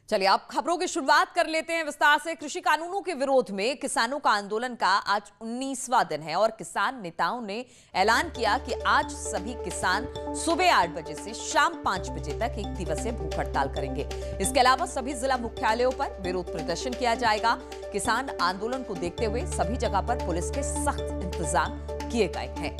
चलिए अब खबरों की शुरुआत कर लेते हैं विस्तार से। कृषि कानूनों के विरोध में किसानों का आंदोलन का आज 19वां दिन है और किसान नेताओं ने ऐलान किया कि आज सभी किसान सुबह 8 बजे से शाम 5 बजे तक एक दिवसीय भूख हड़ताल करेंगे। इसके अलावा सभी जिला मुख्यालयों पर विरोध प्रदर्शन किया जाएगा। किसान आंदोलन को देखते हुए सभी जगह पर पुलिस के सख्त इंतजाम किए गए हैं।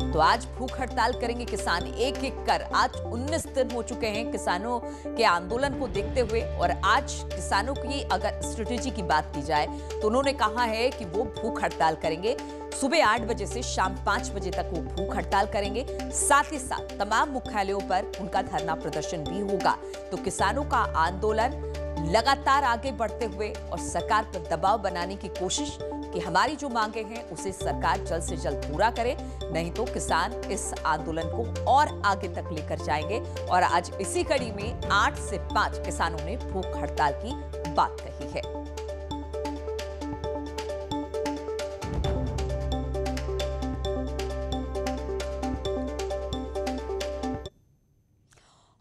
तो आज भूख हड़ताल करेंगे किसान एक एक कर। आज 19 दिन हो चुके हैं किसानों के आंदोलन को देखते हुए और आज किसानों की अगर स्ट्रेटेजी की बात की जाए तो उन्होंने कहा है कि वो भूख हड़ताल करेंगे। सुबह 8 बजे से शाम 5 बजे तक वो भूख हड़ताल करेंगे। साथ ही साथ तमाम मुख्यालयों पर उनका धरना प्रदर्शन भी होगा। तो किसानों का आंदोलन लगातार आगे बढ़ते हुए और सरकार पर दबाव बनाने की कोशिश कि हमारी जो मांगे हैं उसे सरकार जल्द से जल्द पूरा करे, नहीं तो किसान इस आंदोलन को और आगे तक लेकर जाएंगे। और आज इसी कड़ी में 8 से 5 किसानों ने भूख हड़ताल की बात कही है।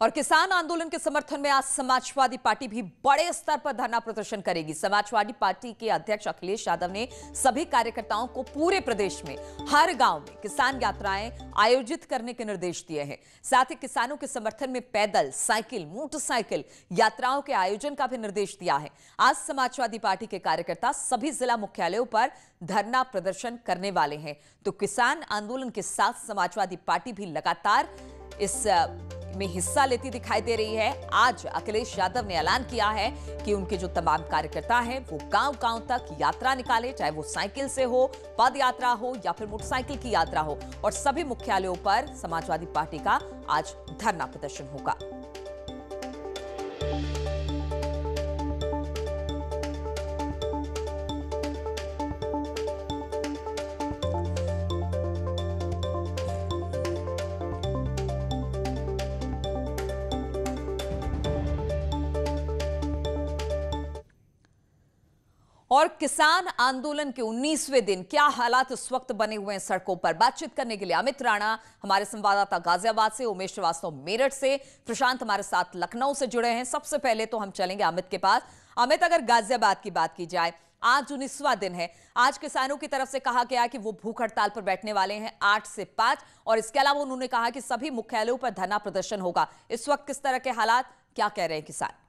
और किसान आंदोलन के समर्थन में आज समाजवादी पार्टी भी बड़े स्तर पर धरना प्रदर्शन करेगी। समाजवादी पार्टी के अध्यक्ष अखिलेश यादव ने सभी कार्यकर्ताओं को पूरे प्रदेश में हर गांव में किसान यात्राएं आयोजित करने के निर्देश दिए हैं। साथ ही किसानों के समर्थन में पैदल, साइकिल, मोटरसाइकिल यात्राओं के आयोजन का भी निर्देश दिया है। आज समाजवादी पार्टी के कार्यकर्ता सभी जिला मुख्यालयों पर धरना प्रदर्शन करने वाले हैं। तो किसान आंदोलन के साथ समाजवादी पार्टी भी लगातार इस में हिस्सा लेती दिखाई दे रही है। आज अखिलेश यादव ने ऐलान किया है कि उनके जो तमाम कार्यकर्ता हैं वो गांव-गांव तक यात्रा निकाले, चाहे वो साइकिल से हो, पद यात्रा हो या फिर मोटरसाइकिल की यात्रा हो। और सभी मुख्यालयों पर समाजवादी पार्टी का आज धरना प्रदर्शन होगा। और किसान आंदोलन के 19वें दिन क्या हालात इस वक्त बने हुए हैं सड़कों पर, बातचीत करने के लिए अमित राणा हमारे संवाददाता गाजियाबाद से, उमेश श्रीवास्तव मेरठ से, प्रशांत हमारे साथ लखनऊ से जुड़े हैं। सबसे पहले तो हम चलेंगे अमित के पास। अमित, अगर गाजियाबाद की बात की जाए, आज 19वां दिन है। आज किसानों की तरफ से कहा गया कि वो भूख हड़ताल पर बैठने वाले हैं 8 से 5 और इसके अलावा उन्होंने कहा कि सभी मुख्यालयों पर धरना प्रदर्शन होगा। इस वक्त किस तरह के हालात, क्या कह रहे हैं किसान?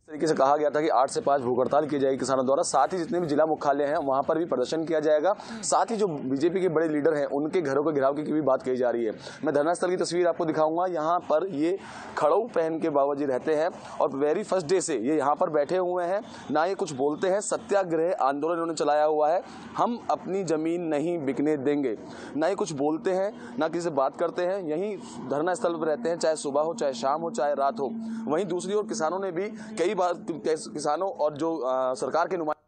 तरीके से कहा गया था कि 8 से 5 भूख हड़ताल की जाएगी किसानों द्वारा। साथ ही जितने भी जिला मुख्यालय हैं वहां पर भी प्रदर्शन किया जाएगा। साथ ही जो बीजेपी के बड़े लीडर हैं उनके घरों के घेराव की भी बात कही जा रही है। मैं धरना स्थल की तस्वीर आपको दिखाऊंगा। यहाँ पर ये खड़ऊ पहन के बाबा जी रहते हैं और वेरी फर्स्ट डे से ये यहाँ पर बैठे हुए हैं। ना ये कुछ बोलते हैं, सत्याग्रह आंदोलन इन्होंने चलाया हुआ है, हम अपनी जमीन नहीं बिकने देंगे। ना ये कुछ बोलते हैं, ना किसी से बात करते हैं, यहीं धरना स्थल पर रहते हैं, चाहे सुबह हो, चाहे शाम हो, चाहे रात हो। वहीं दूसरी ओर किसानों ने भी कई किसानों और जो सरकार के नुमाइंदे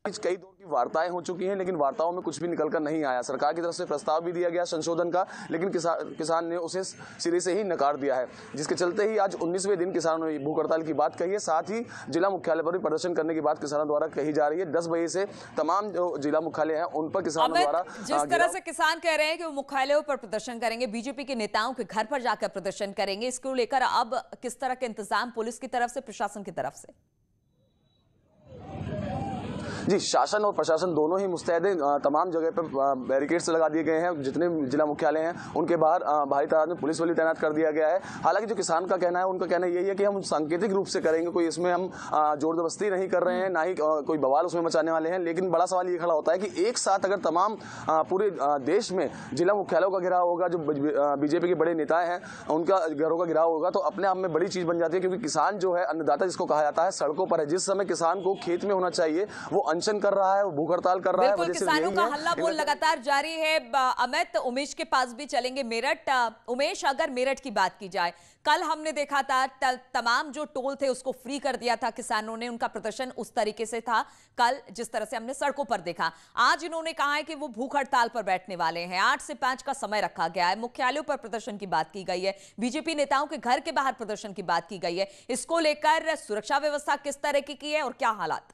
कई दौर की वार्ताएं हो चुकी हैं, लेकिन वार्ताओं में कुछ भी निकलकर नहीं आया। सरकार की तरफ से प्रस्ताव भी दिया गया संशोधन का, लेकिन किसान ने उसे सिरे से ही नकार दिया है, जिसके चलते ही आज 19वें दिन किसानों ने भूख हड़ताल की बात कही है। साथ ही जिला मुख्यालय पर भी प्रदर्शन करने की बात किसानों द्वारा कही जा रही है। 10 बजे से तमाम जो जिला मुख्यालय हैं उन पर किसानों द्वारा जिस तरह से किसान कह रहे हैं कि वो मुख्यालयों पर प्रदर्शन करेंगे, बीजेपी के नेताओं के घर पर जाकर प्रदर्शन करेंगे, इसको लेकर अब किस तरह के इंतजाम पुलिस की तरफ से, प्रशासन की तरफ से? जी, शासन और प्रशासन दोनों ही मुस्तैद हैं। तमाम जगह पर बैरिकेड्स लगा दिए गए हैं। जितने जिला मुख्यालय हैं उनके बाहर भारी तादाद में पुलिस वाली तैनात कर दिया गया है। हालांकि जो किसान का कहना है, उनका कहना यही है कि हम सांकेतिक रूप से करेंगे, कोई इसमें हम जोर जबरदस्ती नहीं कर रहे हैं, ना ही कोई बवाल उसमें मचाने वाले हैं। लेकिन बड़ा सवाल ये खड़ा होता है कि एक साथ अगर तमाम पूरे देश में जिला मुख्यालयों का घेराव होगा, जो बीजेपी के बड़े नेता हैं उनका घरों का घेराव होगा, तो अपने आप में बड़ी चीज बन जाती है। क्योंकि किसान जो है, अन्नदाता जिसको कहा जाता है, सड़कों पर है। जिस समय किसान को खेत में होना चाहिए वो अनशन कर रहा है, वो भूख हड़ताल कर रहा है। बिल्कुल, किसानों का हल्ला बोल लगातार जारी है। अमित, उमेश के पास भी चलेंगे मेरठ। उमेश, अगर मेरठ की बात की जाए, कल हमने देखा था तमाम जो टोल थे उसको फ्री कर दिया था किसानों ने, उनका प्रदर्शन उस तरीके से था कल जिस तरह से हमने सड़कों पर देखा। आज इन्होंने कहा है कि वो भूख हड़ताल पर बैठने वाले हैं। 8 से 5 का समय रखा गया है। मुख्यालयों पर प्रदर्शन की बात की गई है, बीजेपी नेताओं के घर के बाहर प्रदर्शन की बात की गई है। इसको लेकर सुरक्षा व्यवस्था किस तरह की है और क्या हालात?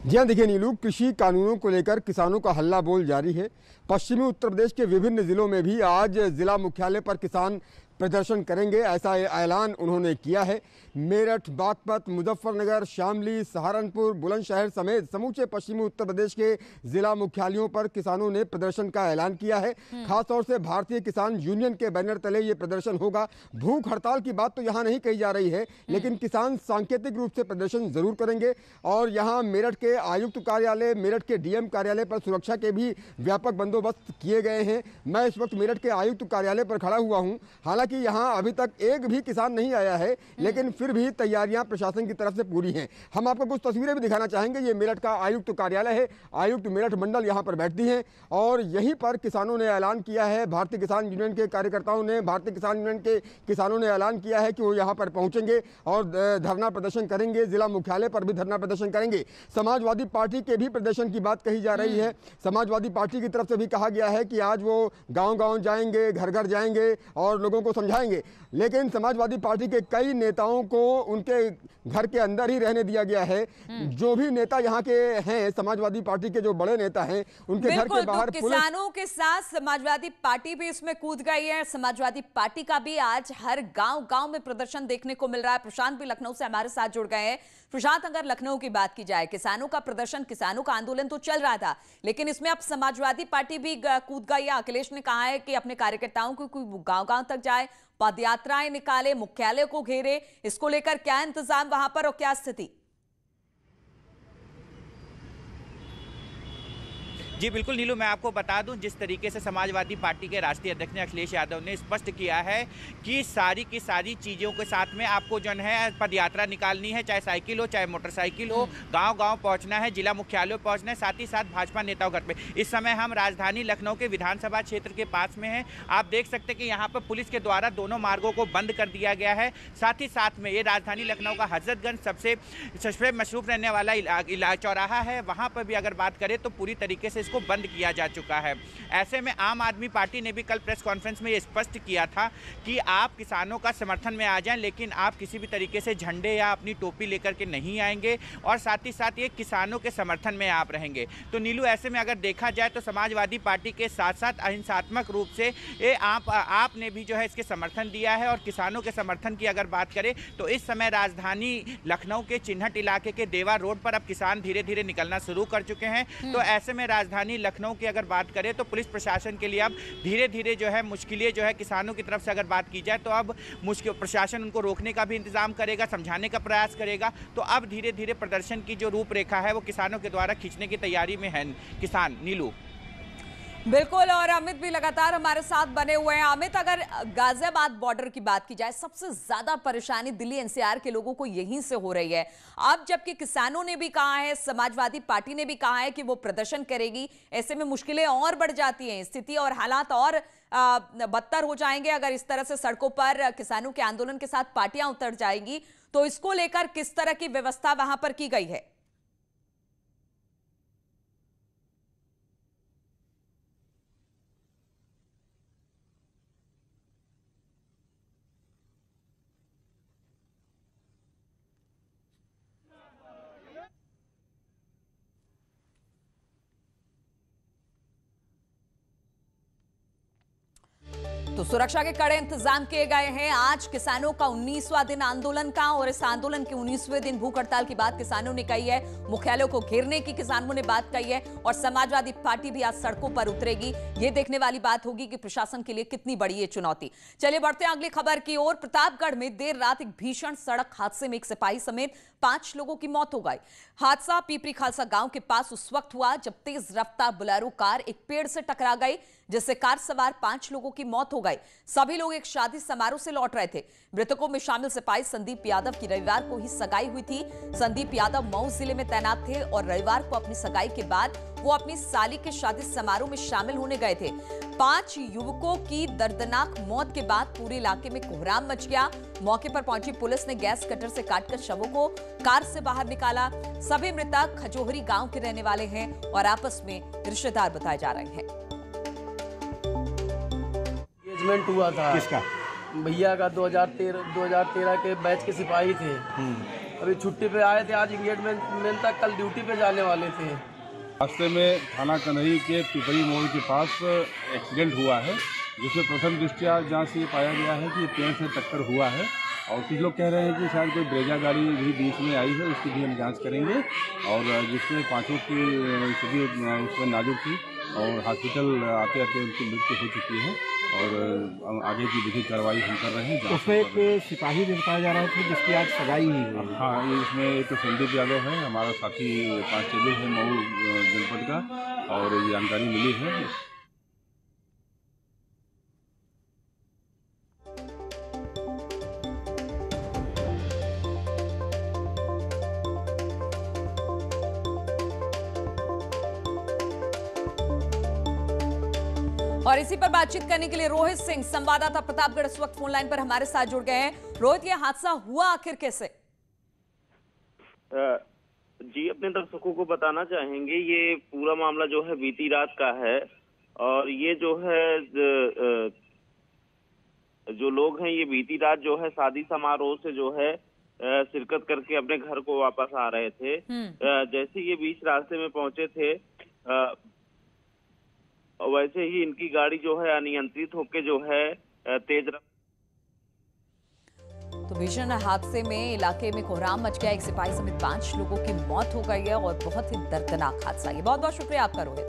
जी हाँ, देखिए नीलू, कृषि कानूनों को लेकर किसानों का हल्ला बोल जारी है। पश्चिमी उत्तर प्रदेश के विभिन्न जिलों में भी आज जिला मुख्यालय पर किसान प्रदर्शन करेंगे, ऐसा ऐलान उन्होंने किया है। मेरठ, बागपत, मुजफ्फरनगर, शामली, सहारनपुर, बुलंदशहर समेत समूचे पश्चिमी उत्तर प्रदेश के जिला मुख्यालयों पर किसानों ने प्रदर्शन का ऐलान किया है। खासतौर से भारतीय किसान यूनियन के बैनर तले ये प्रदर्शन होगा। भूख हड़ताल की बात तो यहाँ नहीं कही जा रही है, लेकिन किसान सांकेतिक रूप से प्रदर्शन जरूर करेंगे। और यहाँ मेरठ के आयुक्त कार्यालय, मेरठ के डीएम कार्यालय पर सुरक्षा के भी व्यापक बंदोबस्त किए गए हैं। मैं इस वक्त मेरठ के आयुक्त कार्यालय पर खड़ा हुआ हूँ। हालांकि यहाँ अभी तक एक भी किसान नहीं आया है, लेकिन फिर भी तैयारियां प्रशासन की तरफ से पूरी हैं। हम आपको कुछ तस्वीरें भी दिखाना चाहेंगे। ये मेरठ का आयुक्त कार्यालय है, आयुक्त मेरठ मंडल यहाँ पर बैठती हैं और यहीं पर किसानों ने ऐलान किया है, भारतीय किसान यूनियन के कार्यकर्ताओं ने, भारतीय किसान यूनियन के किसानों ने ऐलान किया है कि वो यहाँ पर पहुंचेंगे और धरना प्रदर्शन करेंगे। जिला मुख्यालय पर भी धरना प्रदर्शन करेंगे। समाजवादी पार्टी के भी प्रदर्शन की बात कही जा रही है। समाजवादी पार्टी की तरफ से भी कहा गया है कि आज वो गाँव-गाँव जाएंगे, घर घर जाएंगे और लोगों को समझाएंगे। लेकिन समाजवादी पार्टी के कई नेताओं को उनके घर के अंदर ही रहने दिया गया है। जो भी नेता यहाँ के हैं, समाजवादी पार्टी के जो बड़े नेता हैं, उनके घर के बाहर किसानों के साथ समाजवादी पार्टी भी इसमें कूद गई है। समाजवादी पार्टी का भी आज हर गांव-गांव में प्रदर्शन देखने को मिल रहा है। प्रशांत भी लखनऊ से हमारे साथ जुड़ गए हैं। प्रशांत, अगर लखनऊ की बात की जाए, किसानों का प्रदर्शन, किसानों का आंदोलन तो चल रहा था, लेकिन इसमें अब समाजवादी पार्टी भी कूद गई है। अखिलेश ने कहा है कि अपने कार्यकर्ताओं को गांव-गांव तक जाए, पदयात्राएं निकाले, मुख्यालय को घेरे। इसको लेकर क्या इंतजाम वहां पर और क्या स्थिति? जी बिल्कुल नीलू, मैं आपको बता दूं, जिस तरीके से समाजवादी पार्टी के राष्ट्रीय अध्यक्ष ने अखिलेश यादव ने स्पष्ट किया है कि सारी की सारी चीज़ों के साथ में आपको जो है पदयात्रा निकालनी है, चाहे साइकिल हो चाहे मोटरसाइकिल हो, गांव-गांव पहुंचना है, जिला मुख्यालय पहुंचना है, साथ ही साथ भाजपा नेताओं घर पे। इस समय हम राजधानी लखनऊ के विधानसभा क्षेत्र के पास में हैं। आप देख सकते हैं कि यहाँ पर पुलिस के द्वारा दोनों मार्गों को बंद कर दिया गया है। साथ ही साथ में ये राजधानी लखनऊ का हजरतगंज सबसे मशरूफ रहने वाला चौराहा है, वहाँ पर भी अगर बात करें तो पूरी तरीके से को बंद किया जा चुका है। ऐसे में आम आदमी पार्टी ने भी कल प्रेस कॉन्फ्रेंस में ये स्पष्ट किया था कि आप किसानों का समर्थन में आ जाएं, लेकिन आप किसी भी तरीके से झंडे या अपनी टोपी लेकर के नहीं आएंगे और साथ ही साथ ये किसानों के समर्थन में आप रहेंगे। तो नीलू, ऐसे में अगर देखा जाए तो समाजवादी पार्टी के साथ साथ अहिंसात्मक रूप से ये आपने भी जो है इसके समर्थन दिया है। और किसानों के समर्थन की अगर बात करें तो इस समय राजधानी लखनऊ के चिन्हट इलाके के देवा रोड पर अब किसान धीरे धीरे निकलना शुरू कर चुके हैं। तो ऐसे में राजधानी लखनऊ की अगर बात करें तो पुलिस प्रशासन के लिए अब धीरे धीरे जो है मुश्किलें जो है किसानों की तरफ से अगर बात की जाए तो अब मुश्किल प्रशासन उनको रोकने का भी इंतजाम करेगा, समझाने का प्रयास करेगा। तो अब धीरे धीरे प्रदर्शन की जो रूपरेखा है वो किसानों के द्वारा खींचने की तैयारी में है किसान। नीलू बिल्कुल, और अमित भी लगातार हमारे साथ बने हुए हैं। अमित, अगर गाजियाबाद बॉर्डर की बात की जाए, सबसे ज्यादा परेशानी दिल्ली एनसीआर के लोगों को यहीं से हो रही है। अब जबकि किसानों ने भी कहा है, समाजवादी पार्टी ने भी कहा है कि वो प्रदर्शन करेगी, ऐसे में मुश्किलें और बढ़ जाती हैं, स्थिति और हालात और बदतर हो जाएंगे अगर इस तरह से सड़कों पर किसानों के आंदोलन के साथ पार्टियां उतर जाएंगी। तो इसको लेकर किस तरह की व्यवस्था वहां पर की गई है? तो सुरक्षा के कड़े इंतजाम किए गए हैं। आज किसानों का 19वां दिन आंदोलन का, और इस आंदोलन के 19वें दिन भूख हड़ताल की बात किसानों ने कही है, मुख्यालयों को घेरने की किसानों ने बात कही है, और समाजवादी पार्टी भी आज सड़कों पर उतरेगी। ये देखने वाली बात होगी कि प्रशासन के लिए कितनी बड़ी ये चुनौती। चलिए बढ़ते हैं अगली खबर की ओर। प्रतापगढ़ में देर रात एक भीषण सड़क हादसे में एक सिपाही समेत 5 लोगों की मौत हो गई। हादसा पीपरी खालसा गांव के पास उस वक्त हुआ जब तेज रफ्तार बोलेरो कार एक पेड़ से टकरा गई, जिससे कार सवार 5 लोगों की मौत हो गई। सभी लोग एक शादी समारोह से लौट रहे थे। मृतकों में शामिल सिपाही संदीप यादव की रविवार को ही सगाई हुई थी। संदीप यादव मऊ जिले में तैनात थे और रविवार को अपनी सगाई के बाद वो अपनी साली के शादी समारोह में शामिल होने गए थे। 5 युवकों की दर्दनाक मौत के बाद पूरे इलाके में कोहराम मच गया। मौके पर पहुंची पुलिस ने गैस कटर से काटकर शवों को कार से बाहर निकाला। सभी मृतक खजोहरी गांव के रहने वाले हैं और आपस में रिश्तेदार बताए जा रहे हैं। एंगेजमेंट हुआ था। किसका? भैया का 2013 के बैच के सिपाही थे। अभी छुट्टी पे आए थे, आज इंगेजमेंट तक, कल ड्यूटी पे जाने वाले थे। रास्ते में थाना कन्हई के पिपरी मोड़ के पास एक्सीडेंट हुआ है, जिसमें प्रथम दृष्टया जहाँ से पाया गया है कि पेड़ से टक्कर हुआ है और कुछ लोग कह रहे हैं कि शायद कोई ब्रेजा गाड़ी भी बीच में आई है, उसकी भी हम जांच करेंगे। और जिसमें पांचों की स्थिति उसमें नाजुक थी और हॉस्पिटल आते आते उनकी मृत्यु हो चुकी है और आगे की विधिक कार्रवाई हम कर रहे हैं। उसमें एक सिपाही भी बताया जा रहा था जिसकी आज सगाई ही हुई। हाँ, इसमें एक संदीप यादव है, हमारा साथी कांस्टेबल है मऊ जनपद का, और ये जानकारी मिली है। और इसी पर बातचीत करने के लिए रोहित सिंह, संवाददाता प्रतापगढ़, इस वक्त फोन लाइन पर हमारे साथ जुड़ गए हैं। रोहित, ये हादसा हुआ आखिर कैसे? जी, अपने दर्शकों को बताना चाहेंगे, ये पूरा मामला जो है बीती रात का है और ये जो है जो लोग हैं ये बीती रात जो है शादी समारोह से जो है शिरकत करके अपने घर को वापस आ रहे थे। जैसे ये बीच रास्ते में पहुंचे थे वैसे ही इनकी गाड़ी जो है अनियंत्रित होकर जो है तेज तो भीषण हादसे में इलाके में कोहराम मच गया। एक सिपाही समेत 5 लोगों की मौत हो गई है और बहुत ही दर्दनाक हादसा। ये बहुत बहुत शुक्रिया आपका रोहित।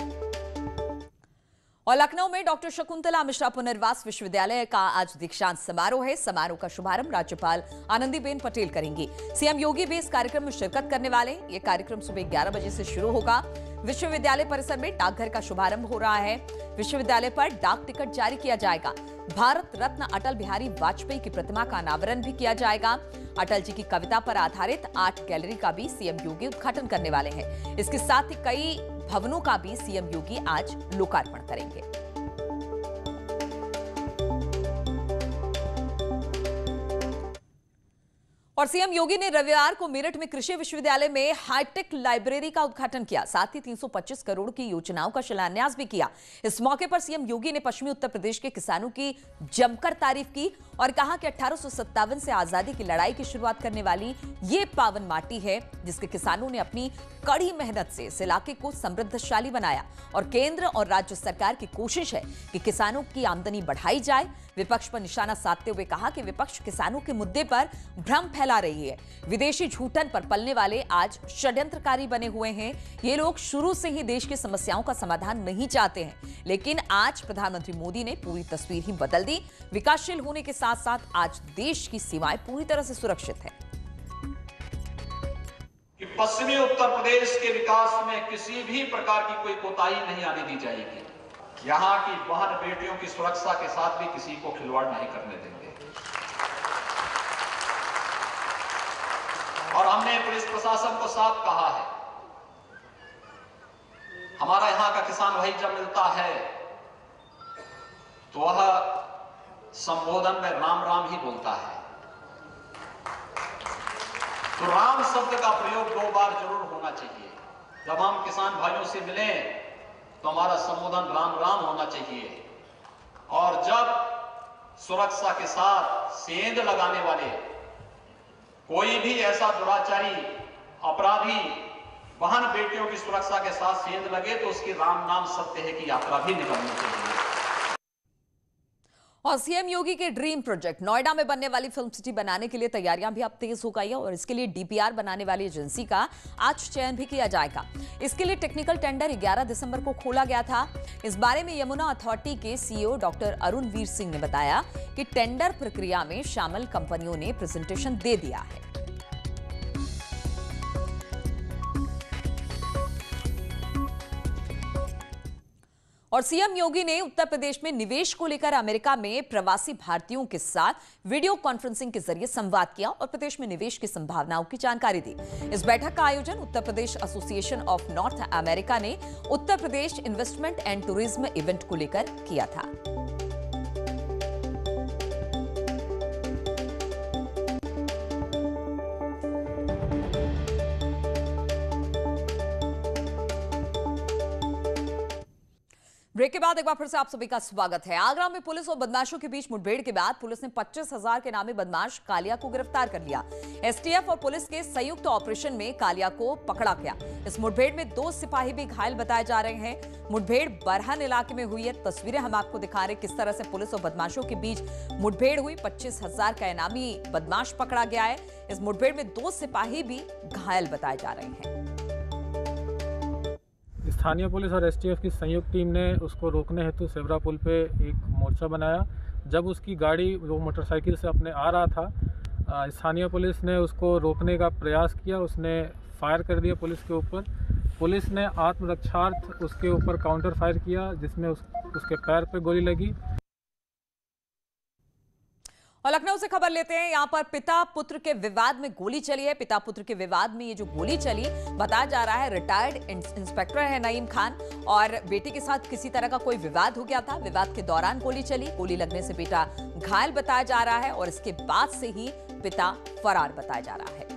और लखनऊ में डॉक्टर शकुंतला मिश्रा पुनर्वास विश्वविद्यालय का आज दीक्षांत समारोह है। समारोह का शुभारंभ राज्यपाल आनंदीबेन पटेल करेंगी। सीएम योगी भी इस कार्यक्रम में शिरकत करने वाले। ये कार्यक्रम सुबह 11 बजे से शुरू होगा। विश्वविद्यालय परिसर में डाकघर का शुभारंभ हो रहा है। विश्वविद्यालय पर डाक टिकट जारी किया जाएगा। भारत रत्न अटल बिहारी वाजपेयी की प्रतिमा का अनावरण भी किया जाएगा। अटल जी की कविता पर आधारित आर्ट गैलरी का भी सीएम योगी उद्घाटन करने वाले हैं। इसके साथ ही कई भवनों का भी सीएम योगी आज लोकार्पण करेंगे। और सीएम योगी ने रविवार को मेरठ में कृषि विश्वविद्यालय में हाईटेक लाइब्रेरी का उद्घाटन किया। साथ ही 325 करोड़ की योजनाओं का शिलान्यास भी किया। इस मौके पर सीएम योगी ने पश्चिमी उत्तर प्रदेश के किसानों की जमकर तारीफ की और कहा कि 1857 से आजादी की लड़ाई की शुरुआत करने वाली ये पावन माटी है जिसके किसानों ने अपनी कड़ी मेहनत से इस इलाके को समृद्धशाली बनाया। और केंद्र और राज्य सरकार की कोशिश है कि किसानों की आमदनी बढ़ाई जाए। विपक्ष पर निशाना साधते हुए कहा कि विपक्ष किसानों के मुद्दे पर भ्रम फैला रही है। विदेशी झूठन पर पलने वाले आज षड्यंत्रकारी बने हुए हैं। ये लोग शुरू से ही देश की समस्याओं का समाधान नहीं चाहते हैं, लेकिन आज प्रधानमंत्री मोदी ने पूरी तस्वीर ही बदल दी। विकासशील होने के साथ साथ आज देश की सीमाएं पूरी तरह से सुरक्षित है। कि पश्चिमी उत्तर प्रदेश के विकास में किसी भी प्रकार की कोई कोताही नहीं आने दी जाएगी। यहाँ की बहन बेटियों की सुरक्षा के साथ भी किसी को खिलवाड़ नहीं करने देंगे। और हमने पुलिस प्रशासन को साफ कहा है, हमारा यहाँ का किसान भाई जब मिलता है तो वह संबोधन में राम राम ही बोलता है। तो राम शब्द का प्रयोग 2 बार जरूर होना चाहिए। जब हम किसान भाइयों से मिलें तो हमारा संबोधन राम राम होना चाहिए। और जब सुरक्षा के साथ सेंध लगाने वाले कोई भी ऐसा दुराचारी अपराधी बहन बेटियों की सुरक्षा के साथ सेंध लगे तो उसकी राम नाम सत्य है की यात्रा भी निकलनी चाहिए। और सीएम योगी के ड्रीम प्रोजेक्ट नोएडा में बनने वाली फिल्म सिटी बनाने के लिए तैयारियां भी अब तेज हो गई है और इसके लिए डीपीआर बनाने वाली एजेंसी का आज चयन भी किया जाएगा। इसके लिए टेक्निकल टेंडर 11 दिसंबर को खोला गया था। इस बारे में यमुना अथॉरिटी के सीईओ डॉक्टर अरुण वीर सिंह ने बताया कि टेंडर प्रक्रिया में शामिल कंपनियों ने प्रेजेंटेशन दे दिया है। और सीएम योगी ने उत्तर प्रदेश में निवेश को लेकर अमेरिका में प्रवासी भारतीयों के साथ वीडियो कॉन्फ्रेंसिंग के जरिए संवाद किया और प्रदेश में निवेश की संभावनाओं की जानकारी दी। इस बैठक का आयोजन Uttar Pradesh association of north America ने Uttar Pradesh investment and tourism event को लेकर किया था। ब्रेक के बाद एक बार फिर से आप सभी का स्वागत है। आगरा में पुलिस और बदमाशों के बीच मुठभेड़ के बाद पुलिस ने 25,000 के नामी बदमाश कालिया को गिरफ्तार कर लिया। एसटीएफ और पुलिस के संयुक्त ऑपरेशन में कालिया को पकड़ा गया। इस मुठभेड़ में 2 सिपाही भी घायल बताए जा रहे हैं। मुठभेड़ बरहन इलाके में हुई है। तस्वीरें हम आपको दिखा रहे किस तरह से पुलिस और बदमाशों के बीच मुठभेड़ हुई। 25,000 का इनामी बदमाश पकड़ा गया है। इस मुठभेड़ में 2 सिपाही भी घायल बताए जा रहे हैं। स्थानीय पुलिस और एसटीएफ की संयुक्त टीम ने उसको रोकने हेतु सेवरा पुल पे एक मोर्चा बनाया। जब उसकी गाड़ी वो मोटरसाइकिल से अपने आ रहा था, स्थानीय पुलिस ने उसको रोकने का प्रयास किया। उसने फायर कर दिया पुलिस के ऊपर। पुलिस ने आत्मरक्षार्थ उसके ऊपर काउंटर फायर किया, जिसमें उसके पैर पे गोली लगी। और लखनऊ से खबर लेते हैं। यहां पर पिता पुत्र के विवाद में गोली चली है। पिता पुत्र के विवाद में ये जो गोली चली, बताया जा रहा है रिटायर्ड इंस्पेक्टर है नईम खान, और बेटे के साथ किसी तरह का कोई विवाद हो गया था। विवाद के दौरान गोली चली। गोली लगने से बेटा घायल बताया जा रहा है और इसके बाद से ही पिता फरार बताया जा रहा है।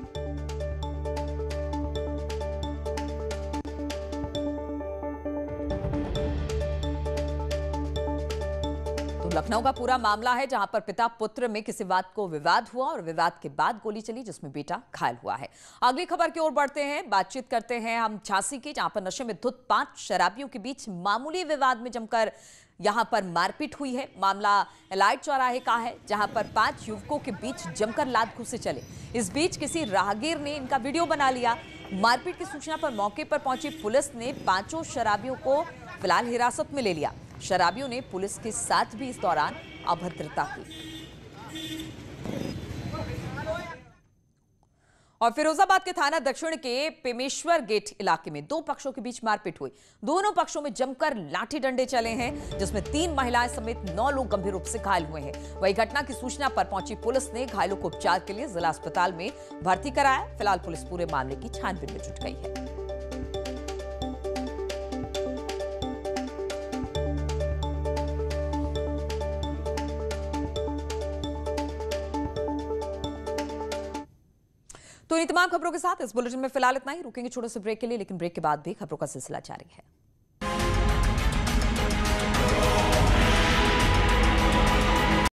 लखनऊ का पूरा मामला है, जहां पर पिता पुत्र में किसी बात को विवाद हुआ और विवाद के बाद गोली चली, जिसमें बेटा घायल हुआ है। अगली खबर की ओर बढ़ते हैं। बातचीत करते हैं हम झांसी की, जहां पर नशे में धुत 5 शराबियों के बीच मामूली विवाद में जमकर यहां पर मारपीट हुई है। मामला एलाइट चौराहे का है, जहां पर 5 युवकों के बीच जमकर लात घुसे चले। इस बीच किसी राहगीर ने इनका वीडियो बना लिया। मारपीट की सूचना पर मौके पर पहुंची पुलिस ने 5 शराबियों को फिलहाल हिरासत में ले लिया। शराबियों ने पुलिस के साथ भी इस दौरान अभद्रता की। और फिरोजाबाद के थाना दक्षिण के पेमेश्वर गेट इलाके में 2 पक्षों के बीच मारपीट हुई। दोनों पक्षों में जमकर लाठी डंडे चले हैं, जिसमें 3 महिलाएं समेत 9 लोग गंभीर रूप से घायल हुए हैं। वही घटना की सूचना पर पहुंची पुलिस ने घायलों को उपचार के लिए जिला अस्पताल में भर्ती कराया। फिलहाल पुलिस पूरे मामले की छानबीन में जुट गई है। तो इन तमाम खबरों के साथ इस बुलेटिन में फिलहाल इतना ही। रुकेंगे छोटे से ब्रेक के लिए, लेकिन ब्रेक के बाद भी खबरों का सिलसिला जारी है।